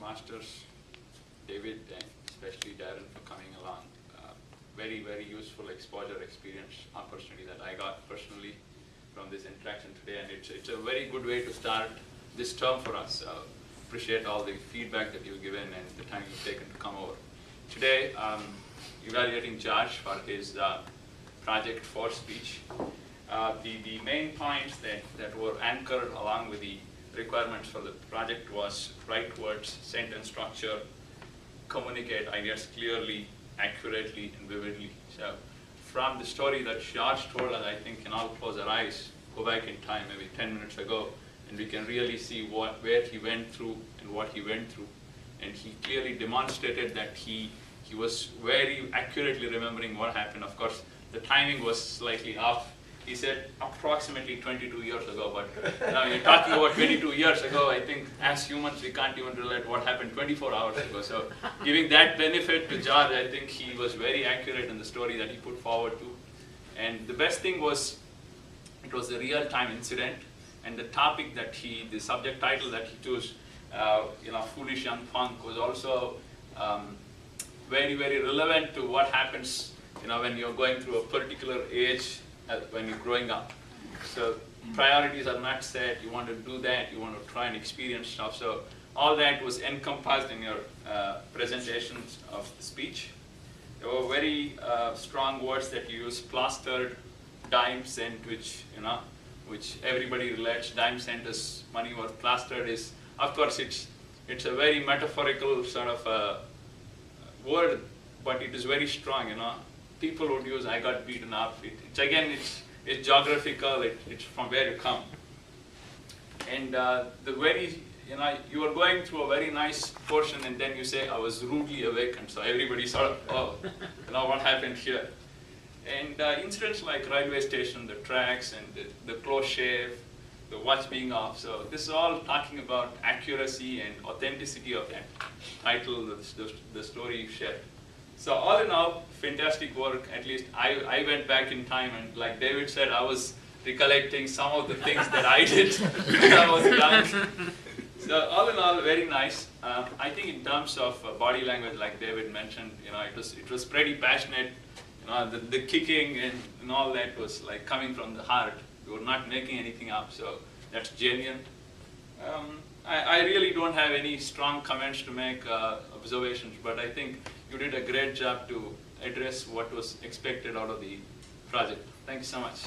masters, David and especially Darren, for coming along. Very, very useful exposure experience opportunity that I got personally from this interaction today, and it's a very good way to start this term for us. Appreciate all the feedback that you've given and the time you've taken to come over. Today, evaluating Josh for his Project 4 speech. The main points that were anchored along with the requirements for the project was write words, sentence structure, communicate ideas clearly, accurately, and vividly. So from the story that Josh told us, I think can all close our eyes, go back in time maybe 10 minutes ago, and we can really see where he went through and what he went through. And he clearly demonstrated that he was very accurately remembering what happened. Of course, the timing was slightly off. He said approximately 22 years ago, but now you're talking about 22 years ago. I think as humans we can't even relate what happened 24 hours ago. So giving that benefit to George, I think he was very accurate in the story that he put forward to. And the best thing was, it was a real-time incident, and the topic that the subject title that he chose, Foolish Young Punk, was also very, very relevant to what happens, when you're going through a particular age, when you're growing up. So priorities are not set, you want to do that, you want to try and experience stuff. So all that was encompassed in your presentations of the speech. There were very strong words that you used: plastered, dime cent, which everybody relates. Dime cent is money worth, plastered is, of course, it's a very metaphorical sort of word, but it is very strong, People would use "I got beaten up." It's geographical. It's from where you come. And you were going through a very nice portion, and then you say, "I was rudely awakened." So everybody sort of, what happened here? And incidents like railway station, the tracks, and the close shave, the watch being off. So this is all talking about accuracy and authenticity of that title, the story you shared. So all in all, fantastic work. At least I went back in time, and like David said, I was recollecting some of the things that I did when I was young. So all in all, very nice. I think in terms of body language, like David mentioned, it was pretty passionate. The kicking and all that was like coming from the heart. We were not making anything up, so that's genuine. I really don't have any strong comments to make, observations, but I think you did a great job to address what was expected out of the project. Thank you so much.